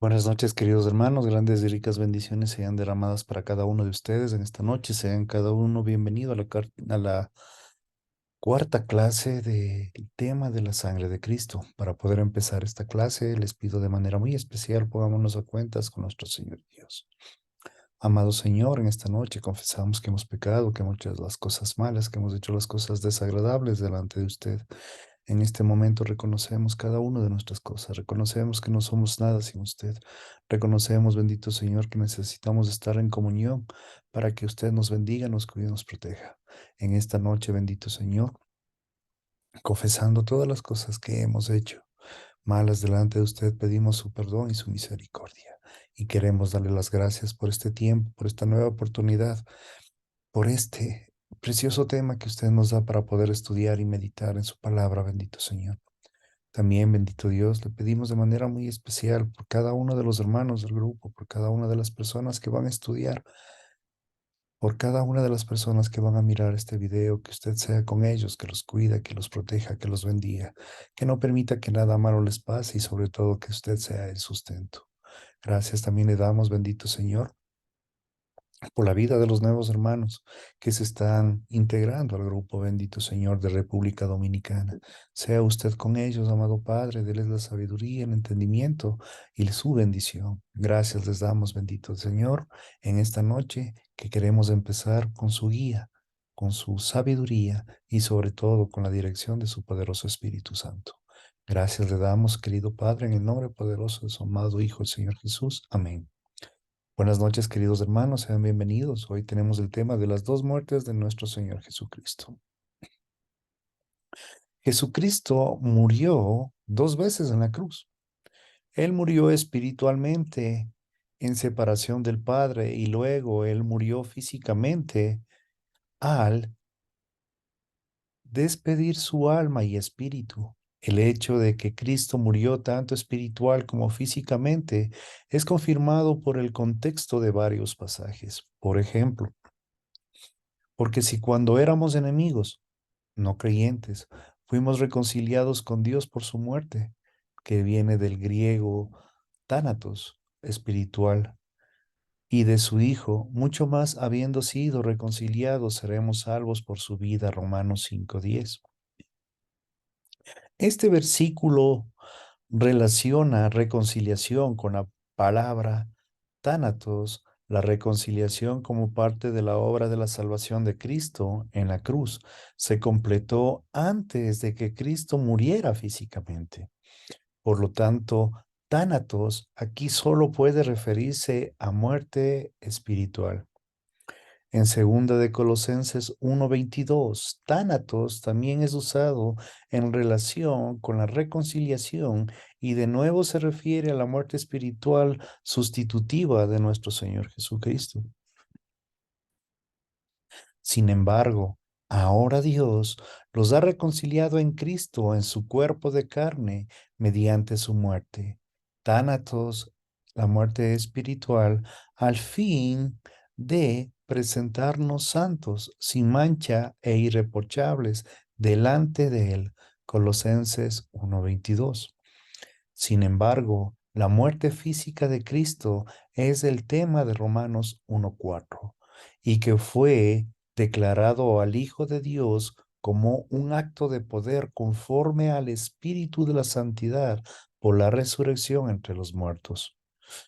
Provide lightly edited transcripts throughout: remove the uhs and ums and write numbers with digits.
Buenas noches, queridos hermanos. Grandes y ricas bendiciones sean derramadas para cada uno de ustedes en esta noche. Sean cada uno bienvenido a la cuarta clase del tema de la sangre de Cristo. Para poder empezar esta clase, les pido de manera muy especial, pongámonos a cuentas con nuestro Señor Dios. Amado Señor, en esta noche confesamos que hemos pecado, que hemos hecho las cosas malas, que hemos hecho las cosas desagradables delante de usted. En este momento reconocemos cada una de nuestras cosas, reconocemos que no somos nada sin usted, reconocemos, bendito Señor, que necesitamos estar en comunión para que usted nos bendiga, nos cuide y nos proteja. En esta noche, bendito Señor, confesando todas las cosas que hemos hecho malas delante de usted, pedimos su perdón y su misericordia. Y queremos darle las gracias por este tiempo, por esta nueva oportunidad, por este precioso tema que usted nos da para poder estudiar y meditar en su palabra, bendito Señor. También, bendito Dios, le pedimos de manera muy especial por cada uno de los hermanos del grupo, por cada una de las personas que van a estudiar, por cada una de las personas que van a mirar este video, que usted sea con ellos, que los cuida, que los proteja, que los bendiga, que no permita que nada malo les pase y sobre todo que usted sea el sustento. Gracias también le damos, bendito Señor, por la vida de los nuevos hermanos que se están integrando al grupo Bendito Señor de República Dominicana. Sea usted con ellos, amado Padre, déles la sabiduría, el entendimiento y su bendición. Gracias les damos, bendito Señor, en esta noche que queremos empezar con su guía, con su sabiduría y sobre todo con la dirección de su poderoso Espíritu Santo. Gracias le damos, querido Padre, en el nombre poderoso de su amado Hijo, el Señor Jesús. Amén. Buenas noches, queridos hermanos, sean bienvenidos. Hoy tenemos el tema de las dos muertes de nuestro Señor Jesucristo. Jesucristo murió dos veces en la cruz. Él murió espiritualmente en separación del Padre y luego él murió físicamente al despedir su alma y espíritu. El hecho de que Cristo murió tanto espiritual como físicamente es confirmado por el contexto de varios pasajes. Por ejemplo, porque si cuando éramos enemigos, no creyentes, fuimos reconciliados con Dios por su muerte, que viene del griego tánatos, espiritual, y de su Hijo, mucho más habiendo sido reconciliados, seremos salvos por su vida, Romanos 5:10. Este versículo relaciona reconciliación con la palabra tánatos, la reconciliación como parte de la obra de la salvación de Cristo en la cruz. Se completó antes de que Cristo muriera físicamente. Por lo tanto, tánatos aquí solo puede referirse a muerte espiritual. En segunda de Colosenses 1:22, tánatos también es usado en relación con la reconciliación y de nuevo se refiere a la muerte espiritual sustitutiva de nuestro Señor Jesucristo. Sin embargo, ahora Dios los ha reconciliado en Cristo, en su cuerpo de carne, mediante su muerte. Tánatos, la muerte espiritual, al fin de presentarnos santos, sin mancha e irreprochables delante de Él. Colosenses 1:22. Sin embargo, la muerte física de Cristo es el tema de Romanos 1:4 y que fue declarado al Hijo de Dios como un acto de poder conforme al Espíritu de la Santidad por la resurrección entre los muertos,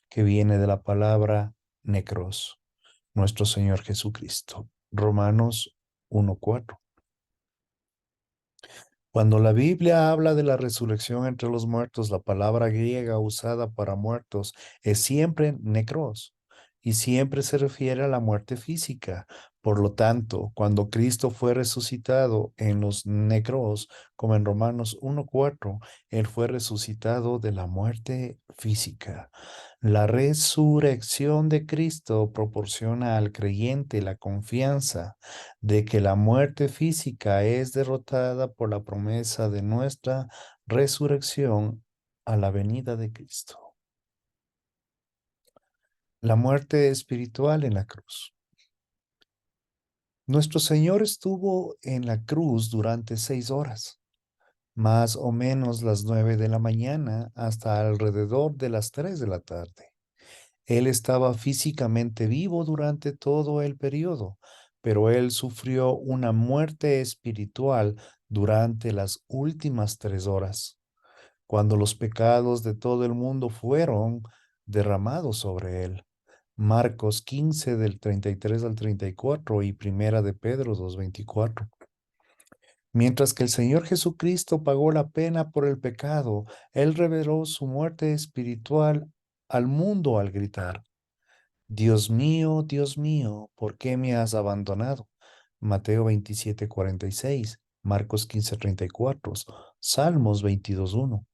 que viene de la palabra necros, nuestro Señor Jesucristo. Romanos 1:4. Cuando la Biblia habla de la resurrección entre los muertos, la palabra griega usada para muertos es siempre necros y siempre se refiere a la muerte física. Por lo tanto, cuando Cristo fue resucitado en los necros, como en Romanos 1:4, Él fue resucitado de la muerte física. La resurrección de Cristo proporciona al creyente la confianza de que la muerte física es derrotada por la promesa de nuestra resurrección a la venida de Cristo. La muerte espiritual en la cruz. Nuestro Señor estuvo en la cruz durante 6 horas. más o menos las 9 de la mañana hasta alrededor de las 3 de la tarde. Él estaba físicamente vivo durante todo el periodo, pero él sufrió una muerte espiritual durante las últimas 3 horas, cuando los pecados de todo el mundo fueron derramados sobre él. Marcos 15 del 33 al 34 y Primera de Pedro 2:24. Mientras que el Señor Jesucristo pagó la pena por el pecado, Él reveló su muerte espiritual al mundo al gritar: Dios mío, ¿por qué me has abandonado? Mateo 27:46, Marcos 15:34, Salmos 22:1.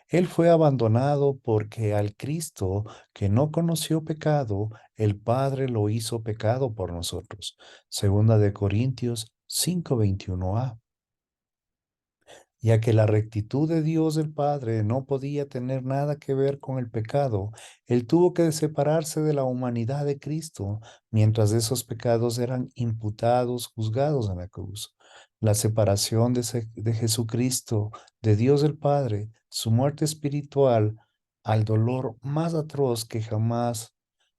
Él fue abandonado porque al Cristo que no conoció pecado, el Padre lo hizo pecado por nosotros. Segunda de Corintios 5:21a. Ya que la rectitud de Dios el Padre no podía tener nada que ver con el pecado, Él tuvo que separarse de la humanidad de Cristo mientras esos pecados eran imputados, juzgados en la cruz. La separación de Jesucristo, de Dios el Padre, su muerte espiritual, al dolor más atroz que jamás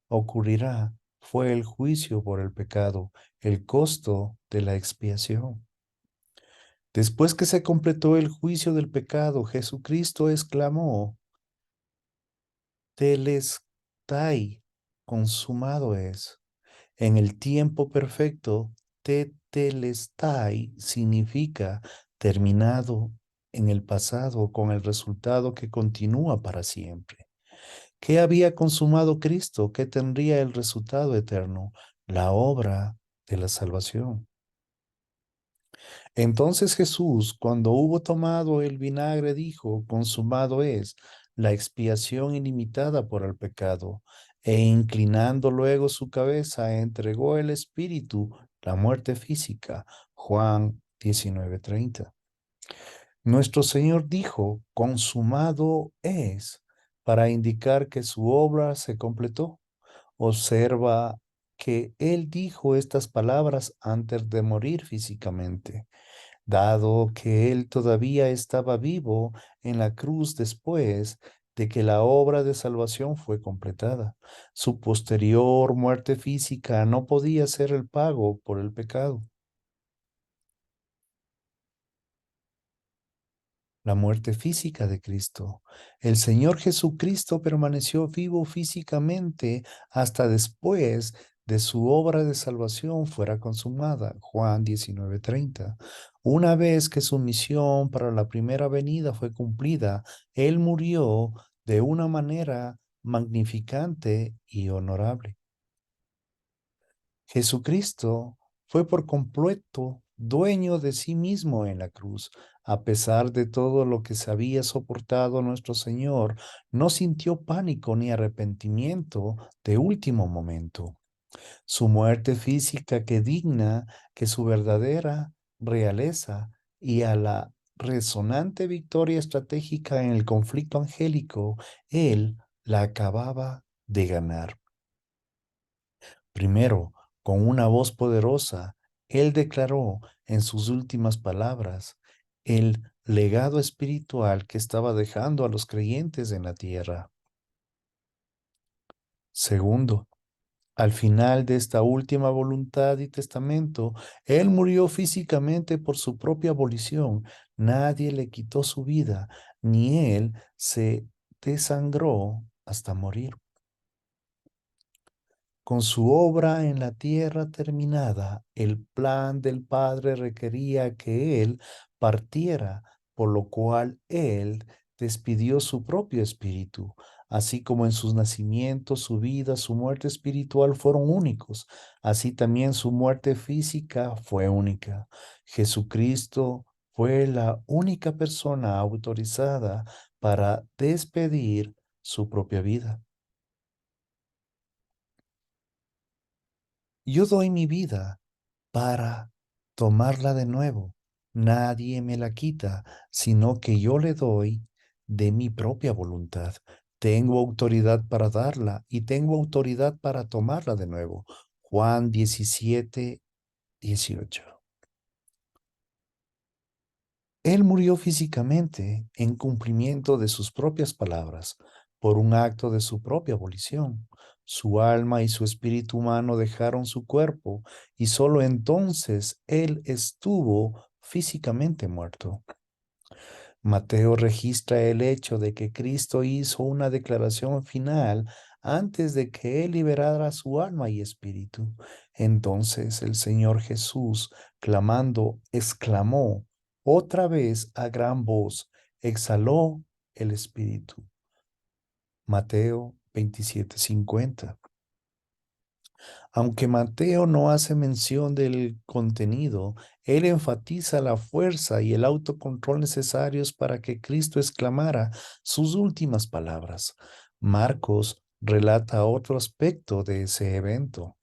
ocurrirá, fue el juicio por el pecado, el costo de la expiación. Después que se completó el juicio del pecado, Jesucristo exclamó: Telestai, consumado es. En el tiempo perfecto, tetelestai significa terminado en el pasado con el resultado que continúa para siempre. ¿Qué había consumado Cristo? ¿Qué tendría el resultado eterno? La obra de la salvación. Entonces Jesús, cuando hubo tomado el vinagre, dijo: consumado es, la expiación ilimitada por el pecado. E inclinando luego su cabeza, entregó el Espíritu, la muerte física. Juan 19:30. Nuestro Señor dijo: consumado es, para indicar que su obra se completó. Observa que Él dijo estas palabras antes de morir físicamente, dado que él todavía estaba vivo en la cruz después de que la obra de salvación fue completada. Su posterior muerte física no podía ser el pago por el pecado. La muerte física de Cristo. El Señor Jesucristo permaneció vivo físicamente hasta después de su obra de salvación fuera consumada. Juan 19:30. Una vez que su misión para la primera venida fue cumplida, Él murió de una manera magnificante y honorable. Jesucristo fue por completo dueño de sí mismo en la cruz. A pesar de todo lo que se había soportado, nuestro Señor no sintió pánico ni arrepentimiento de último momento. Su muerte física que digna que su verdadera realeza y a la resonante victoria estratégica en el conflicto angélico, Él la acababa de ganar. Primero, con una voz poderosa, él declaró en sus últimas palabras el legado espiritual que estaba dejando a los creyentes en la tierra. Segundo, al final de esta última voluntad y testamento, él murió físicamente por su propia abolición. Nadie le quitó su vida, ni él se desangró hasta morir. Con su obra en la tierra terminada, el plan del Padre requería que Él partiera, por lo cual Él despidió su propio espíritu, así como en sus nacimientos, su vida, su muerte espiritual fueron únicos, así también su muerte física fue única. Jesucristo fue la única persona autorizada para despedir su propia vida. Yo doy mi vida para tomarla de nuevo. Nadie me la quita, sino que yo le doy de mi propia voluntad. Tengo autoridad para darla y tengo autoridad para tomarla de nuevo. Juan 17:18. Él murió físicamente en cumplimiento de sus propias palabras, por un acto de su propia abolición. Su alma y su espíritu humano dejaron su cuerpo y solo entonces Él estuvo físicamente muerto. Mateo registra el hecho de que Cristo hizo una declaración final antes de que Él liberara su alma y espíritu. Entonces el Señor Jesús, clamando, exclamó otra vez a gran voz, exhaló el espíritu. Mateo 27:50. Aunque Mateo no hace mención del contenido, él enfatiza la fuerza y el autocontrol necesarios para que Cristo exclamara sus últimas palabras. Marcos relata otro aspecto de ese evento.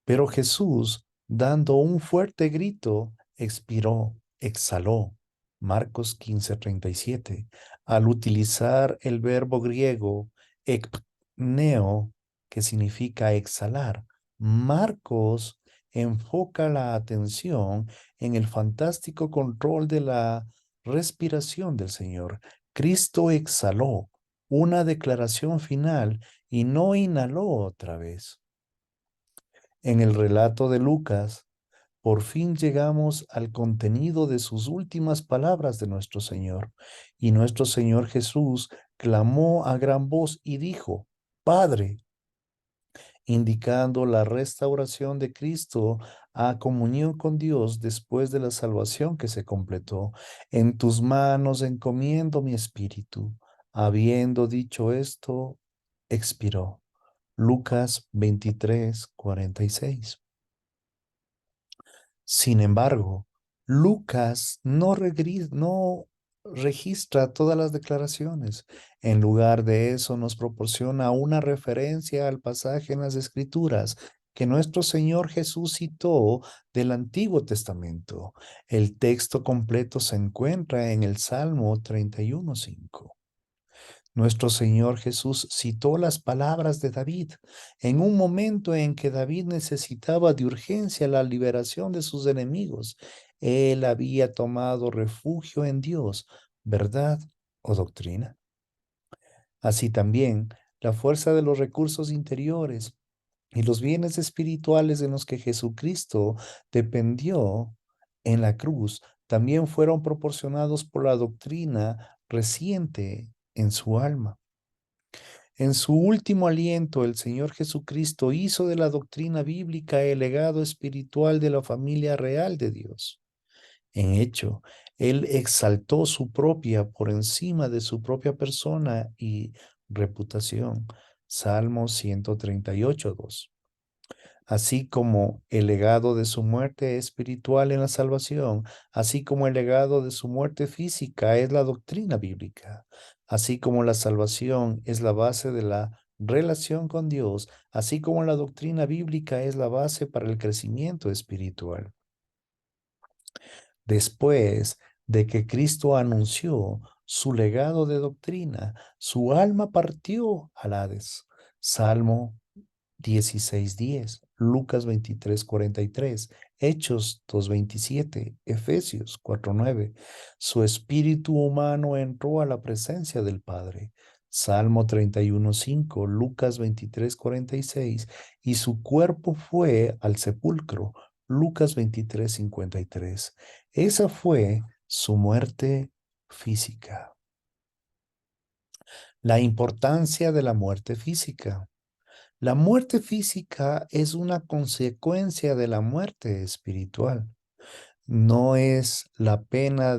Pero Jesús, dando un fuerte grito, expiró, exhaló. Marcos 15:37. Al utilizar el verbo griego ekpneo, que significa exhalar, Marcos enfoca la atención en el fantástico control de la respiración del Señor. Cristo exhaló una declaración final y no inhaló otra vez. En el relato de Lucas, por fin llegamos al contenido de sus últimas palabras de nuestro Señor. Y nuestro Señor Jesús clamó a gran voz y dijo, Padre, indicando la restauración de Cristo a comunión con Dios después de la salvación que se completó. En tus manos encomiendo mi espíritu. Habiendo dicho esto, expiró. Lucas 23:46. Sin embargo, Lucas no registra todas las declaraciones. En lugar de eso, nos proporciona una referencia al pasaje en las Escrituras que nuestro Señor Jesús citó del Antiguo Testamento. El texto completo se encuentra en el Salmo 31:5. Nuestro Señor Jesús citó las palabras de David en un momento en que David necesitaba de urgencia la liberación de sus enemigos. Él había tomado refugio en Dios, verdad o doctrina. Así también, la fuerza de los recursos interiores y los bienes espirituales en los que Jesucristo dependió en la cruz también fueron proporcionados por la doctrina reciente en su alma. En su último aliento, el Señor Jesucristo hizo de la doctrina bíblica el legado espiritual de la familia real de Dios. En hecho, Él exaltó su propia por encima de su propia persona y reputación. Salmo 138:2. Así como el legado de su muerte espiritual en la salvación, así como el legado de su muerte física es la doctrina bíblica, así como la salvación es la base de la relación con Dios, así como la doctrina bíblica es la base para el crecimiento espiritual. Después de que Cristo anunció su legado de doctrina, su alma partió al Hades. Salmo 16:10, Lucas 23:43, Hechos 2:27, Efesios 4:9. Su espíritu humano entró a la presencia del Padre. Salmo 31:5, Lucas 23:46, y su cuerpo fue al sepulcro. Lucas 23:53. Esa fue su muerte física. La importancia de la muerte física. La muerte física es una consecuencia de la muerte espiritual. No es la pena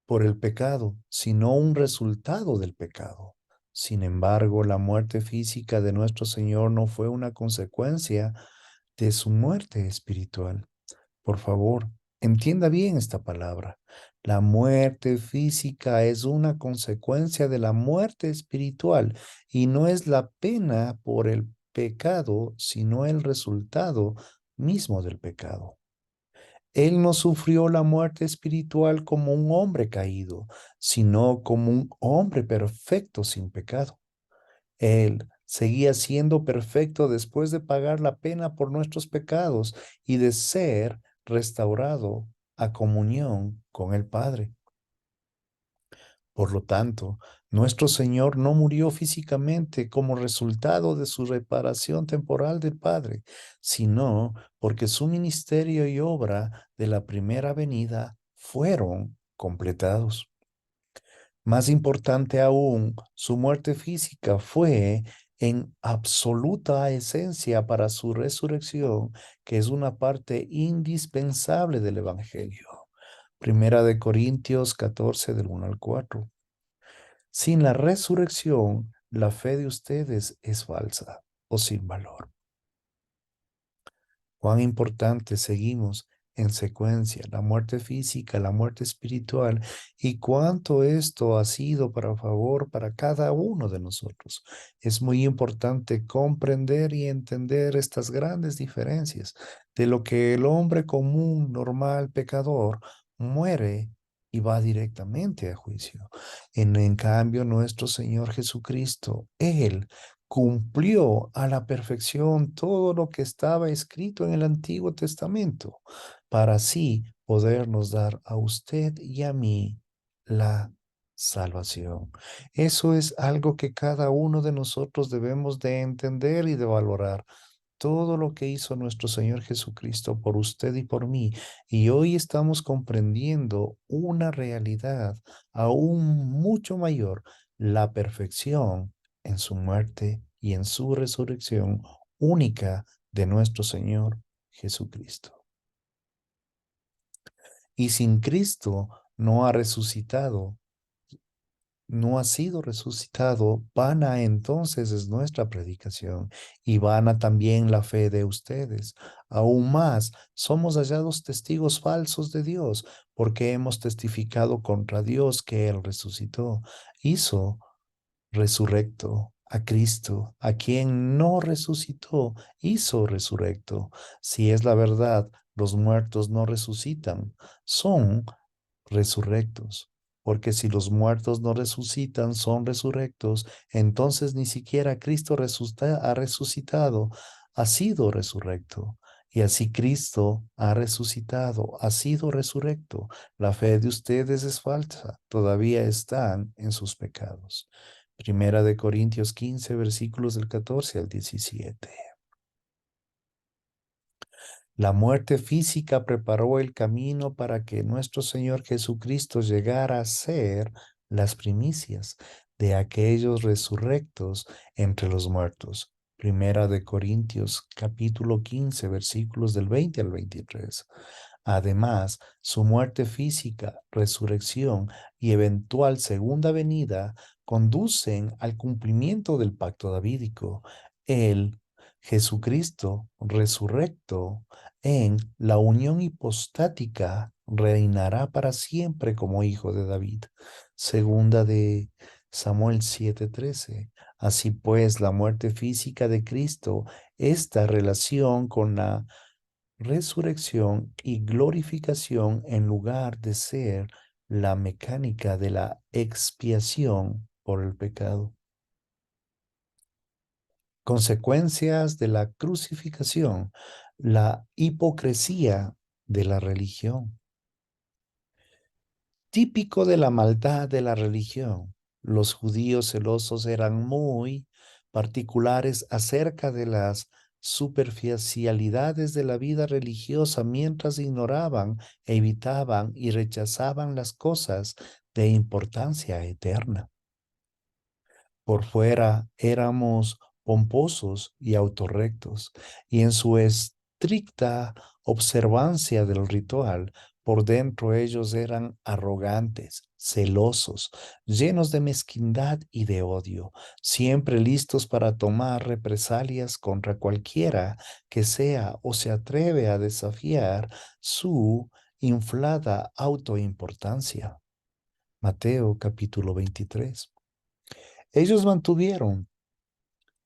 por el pecado, sino un resultado del pecado. Sin embargo, la muerte física de nuestro Señor no fue una consecuencia de su muerte espiritual. Por favor, entienda bien esta palabra. La muerte física es una consecuencia de la muerte espiritual y no es la pena por el pecado, sino el resultado mismo del pecado. Él no sufrió la muerte espiritual como un hombre caído, sino como un hombre perfecto sin pecado. Él seguía siendo perfecto después de pagar la pena por nuestros pecados y de ser restaurado a comunión con el Padre. Por lo tanto, nuestro Señor no murió físicamente como resultado de su reparación temporal del Padre, sino porque su ministerio y obra de la primera venida fueron completados. Más importante aún, su muerte física fue en absoluta esencia para su resurrección, que es una parte indispensable del Evangelio. Primera de Corintios 14 del 1 al 4. Sin la resurrección, la fe de ustedes es falsa o sin valor. Cuán importante seguimos en secuencia, la muerte física, la muerte espiritual, y cuánto esto ha sido para favor para cada uno de nosotros. Es muy importante comprender y entender estas grandes diferencias de lo que el hombre común, normal, pecador, muere y va directamente a juicio. En cambio, nuestro Señor Jesucristo, Él cumplió a la perfección todo lo que estaba escrito en el Antiguo Testamento, para así podernos dar a usted y a mí la salvación. Eso es algo que cada uno de nosotros debemos de entender y de valorar. Todo lo que hizo nuestro Señor Jesucristo por usted y por mí. Y hoy estamos comprendiendo una realidad aún mucho mayor, la perfección en su muerte y en su resurrección única de nuestro Señor Jesucristo. Y sin Cristo no ha resucitado, no ha sido resucitado, vana entonces es nuestra predicación y vana también la fe de ustedes. Aún más, somos hallados testigos falsos de Dios porque hemos testificado contra Dios que Él resucitó. Hizo resurrecto a Cristo, a quien no resucitó, hizo resurrecto. Si es la verdad, los muertos no resucitan, son resurrectos. Porque si los muertos no resucitan, son resurrectos, entonces ni siquiera Cristo ha resucitado, ha sido resurrecto. Y así Cristo ha resucitado, ha sido resurrecto. La fe de ustedes es falsa, todavía están en sus pecados. Primera de Corintios 15, versículos del 14 al 17. La muerte física preparó el camino para que nuestro Señor Jesucristo llegara a ser las primicias de aquellos resurrectos entre los muertos. Primera de Corintios capítulo 15 versículos del 20 al 23. Además, su muerte física, resurrección y eventual segunda venida conducen al cumplimiento del pacto davídico. Él, Jesucristo, resurrecto, en la unión hipostática reinará para siempre como hijo de David. Segunda de Samuel 7:13. Así pues, la muerte física de Cristo, esta relación con la resurrección y glorificación en lugar de ser la mecánica de la expiación por el pecado. Consecuencias de la crucificación, la hipocresía de la religión. Típico de la maldad de la religión, los judíos celosos eran muy particulares acerca de las superficialidades de la vida religiosa mientras ignoraban, evitaban y rechazaban las cosas de importancia eterna. Por fuera éramos pomposos y autorrectos, y en su estricta observancia del ritual, por dentro ellos eran arrogantes, celosos, llenos de mezquindad y de odio, siempre listos para tomar represalias contra cualquiera que sea o se atreve a desafiar su inflada autoimportancia. Mateo capítulo 23. Ellos mantuvieron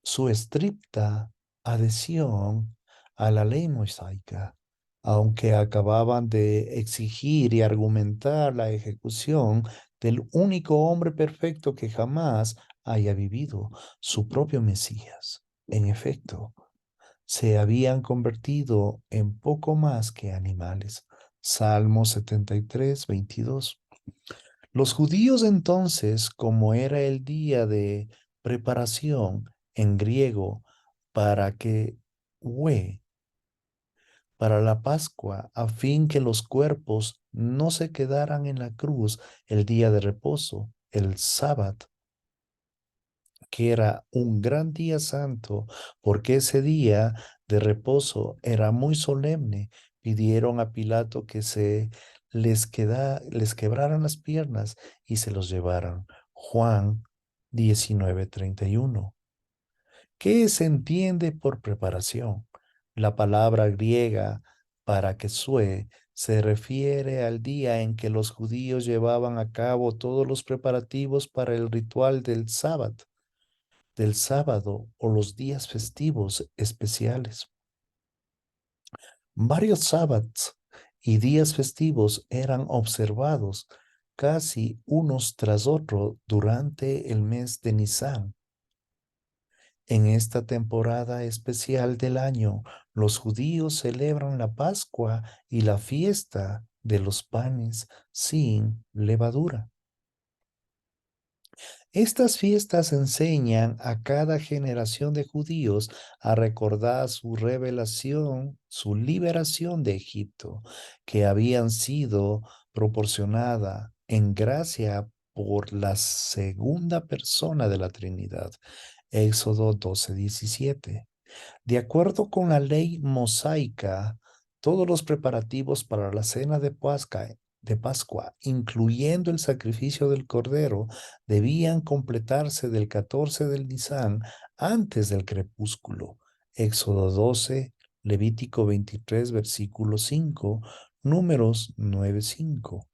su estricta adhesión a la ley mosaica, aunque acababan de exigir y argumentar la ejecución del único hombre perfecto que jamás haya vivido, su propio Mesías. En efecto, se habían convertido en poco más que animales, Salmo 73, 22. Los judíos entonces, como era el día de preparación en griego para que hue, para la Pascua, a fin que los cuerpos no se quedaran en la cruz el día de reposo, el sábado, que era un gran día santo, porque ese día de reposo era muy solemne, pidieron a Pilato que les quebraran las piernas y se los llevaran. Juan 19:31. ¿Qué se entiende por preparación? La palabra griega para que sue se refiere al día en que los judíos llevaban a cabo todos los preparativos para el ritual del sábado o los días festivos especiales. Varios sábados y días festivos eran observados casi unos tras otros durante el mes de Nisan. En esta temporada especial del año, los judíos celebran la Pascua y la fiesta de los panes sin levadura. Estas fiestas enseñan a cada generación de judíos a recordar su revelación, su liberación de Egipto, que habían sido proporcionada en gracia por la segunda persona de la Trinidad. Éxodo 12:17. De acuerdo con la ley mosaica, todos los preparativos para la cena de Pascua, incluyendo el sacrificio del cordero, debían completarse del 14 del Nisan antes del crepúsculo. Éxodo 12, Levítico 23, versículo 5, Números 9:5.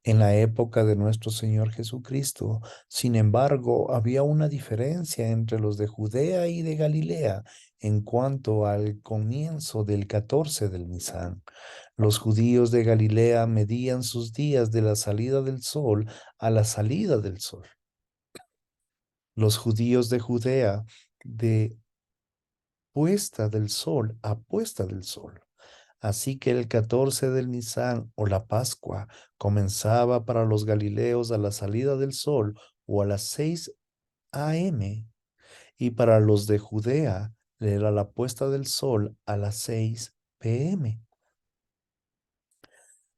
En la época de nuestro Señor Jesucristo, sin embargo, había una diferencia entre los de Judea y de Galilea en cuanto al comienzo del 14 del Nisan. Los judíos de Galilea medían sus días de la salida del sol a la salida del sol. Los judíos de Judea de puesta del sol a puesta del sol. Así que el 14 del Nisan o la Pascua comenzaba para los galileos a la salida del sol o a las 6 a.m. y para los de Judea era la puesta del sol a las 6 p.m.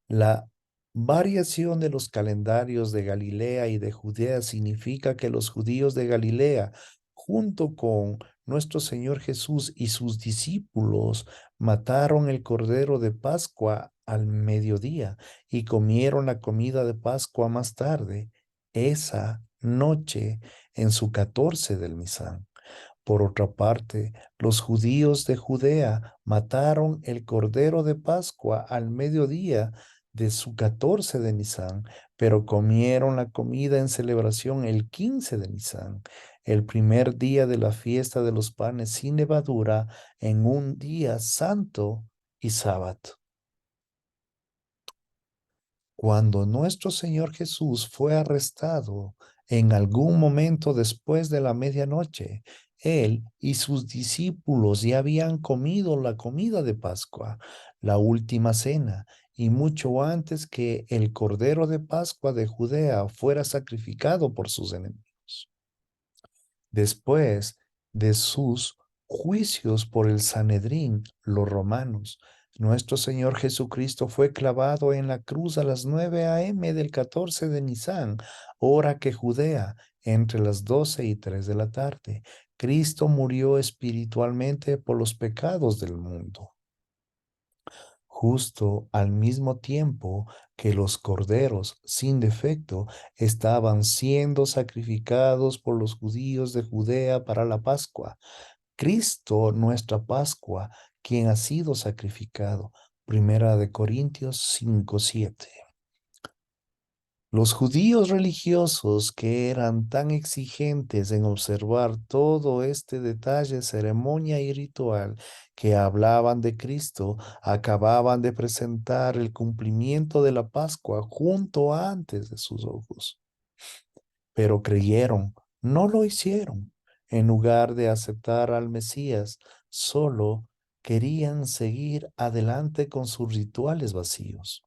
La variación de los calendarios de Galilea y de Judea significa que los judíos de Galilea, junto con nuestro Señor Jesús y sus discípulos, mataron el cordero de Pascua al mediodía y comieron la comida de Pascua más tarde, esa noche, en su 14 del Nisan. Por otra parte, los judíos de Judea mataron el cordero de Pascua al mediodía de su 14 de Nisan, pero comieron la comida en celebración el 15 de Nisan, el primer día de la fiesta de los panes sin levadura, en un día santo y sábado. Cuando nuestro Señor Jesús fue arrestado en algún momento después de la medianoche, él y sus discípulos ya habían comido la comida de Pascua, la última cena, y mucho antes que el Cordero de Pascua de Judea fuera sacrificado por sus enemigos. Después de sus juicios por el Sanedrín, los romanos, nuestro Señor Jesucristo fue clavado en la cruz a las 9 a.m. del 14 de Nisan, hora que Judea, entre las 12 y 3 de la tarde. Cristo murió espiritualmente por los pecados del mundo. Justo al mismo tiempo que los corderos sin defecto estaban siendo sacrificados por los judíos de Judea para la Pascua. Cristo, nuestra Pascua, quien ha sido sacrificado. Primera de Corintios 5:7. Los judíos religiosos que eran tan exigentes en observar todo este detalle, ceremonia y ritual que hablaban de Cristo, acababan de presentar el cumplimiento de la Pascua junto antes de sus ojos. Pero creyeron, no lo hicieron. En lugar de aceptar al Mesías, solo querían seguir adelante con sus rituales vacíos.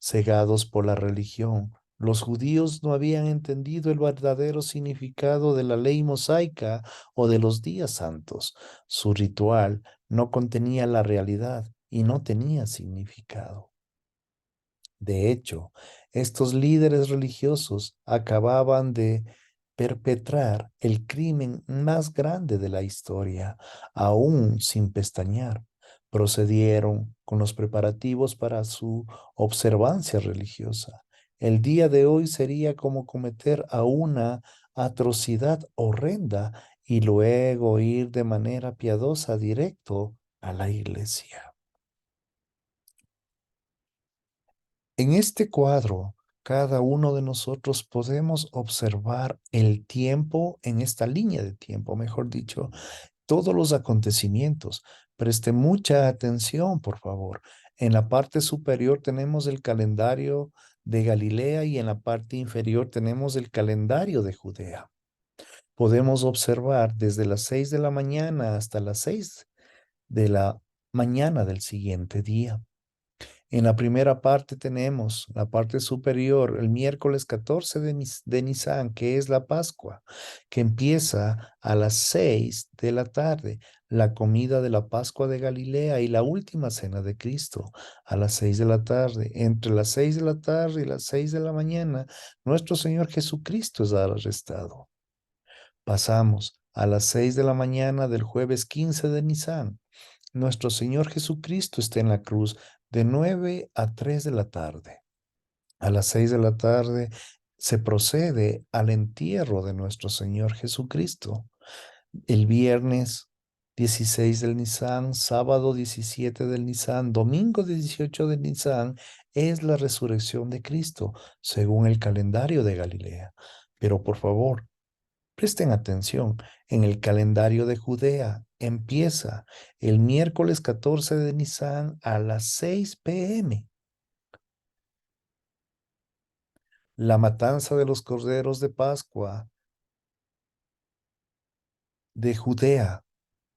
Cegados por la religión, los judíos no habían entendido el verdadero significado de la ley mosaica o de los días santos. Su ritual no contenía la realidad y no tenía significado. De hecho, estos líderes religiosos acababan de perpetrar el crimen más grande de la historia, aún sin pestañear. Procedieron con los preparativos para su observancia religiosa. El día de hoy sería como cometer a una atrocidad horrenda y luego ir de manera piadosa directo a la iglesia. En este cuadro, cada uno de nosotros podemos observar el tiempo en esta línea de tiempo, mejor dicho, todos los acontecimientos. Preste mucha atención, por favor. En la parte superior tenemos el calendario de Galilea y en la parte inferior tenemos el calendario de Judea. Podemos observar desde las 6 de la mañana hasta las 6 de la mañana del siguiente día. En la primera parte tenemos la parte superior, el miércoles 14 de Nisan, que es la Pascua, que empieza a las 6 de la tarde, la comida de la Pascua de Galilea y la última cena de Cristo a las 6 de la tarde. Entre las 6 de la tarde y las 6 de la mañana, nuestro Señor Jesucristo es arrestado. Pasamos a las 6 de la mañana del jueves 15 de Nisan. Nuestro Señor Jesucristo está en la cruz de 9 a 3 de la tarde. A las 6 de la tarde se procede al entierro de nuestro Señor Jesucristo. El viernes 16 del Nisan, sábado 17 del Nisan, domingo 18 del Nisan es la resurrección de Cristo, según el calendario de Galilea. Pero por favor, presten atención, en el calendario de Judea empieza el miércoles 14 de Nisan a las 6 p.m. La matanza de los corderos de Pascua de Judea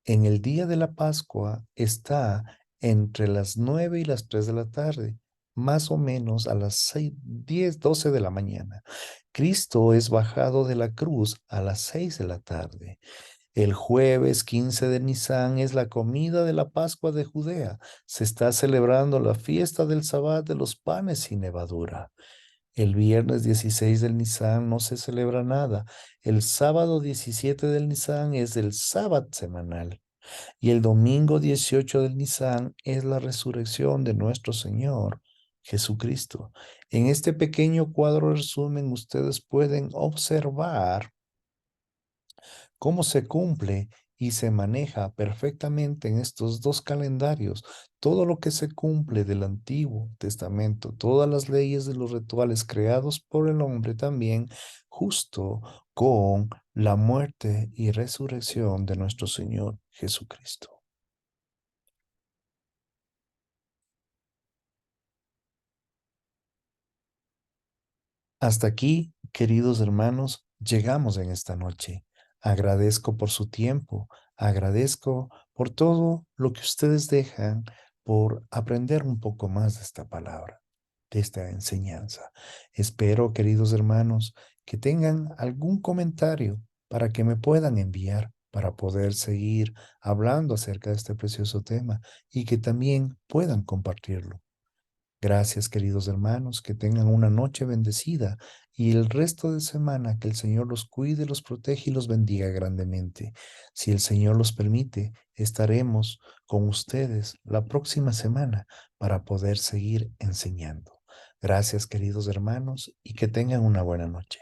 en el día de la Pascua está entre las 9 y las 3 de la tarde, más o menos a las 6, 10, 12 de la mañana. Cristo es bajado de la cruz a las 6 de la tarde. El jueves 15 de Nisan es la comida de la Pascua de Judea. Se está celebrando la fiesta del Sabbat de los panes sin levadura. El viernes 16 del Nisan no se celebra nada. El sábado 17 del Nisan es el Sabbat semanal. Y el domingo 18 del Nisan es la resurrección de nuestro Señor Jesucristo. En este pequeño cuadro resumen, ustedes pueden observar cómo se cumple y se maneja perfectamente en estos dos calendarios todo lo que se cumple del Antiguo Testamento, todas las leyes de los rituales creados por el hombre también, justo con la muerte y resurrección de nuestro Señor Jesucristo. Hasta aquí, queridos hermanos, llegamos en esta noche. Agradezco por su tiempo, agradezco por todo lo que ustedes dejan por aprender un poco más de esta palabra, de esta enseñanza. Espero, queridos hermanos, que tengan algún comentario para que me puedan enviar para poder seguir hablando acerca de este precioso tema y que también puedan compartirlo. Gracias, queridos hermanos, que tengan una noche bendecida y el resto de semana que el Señor los cuide, los protege y los bendiga grandemente. Si el Señor los permite, estaremos con ustedes la próxima semana para poder seguir enseñando. Gracias, queridos hermanos, y que tengan una buena noche.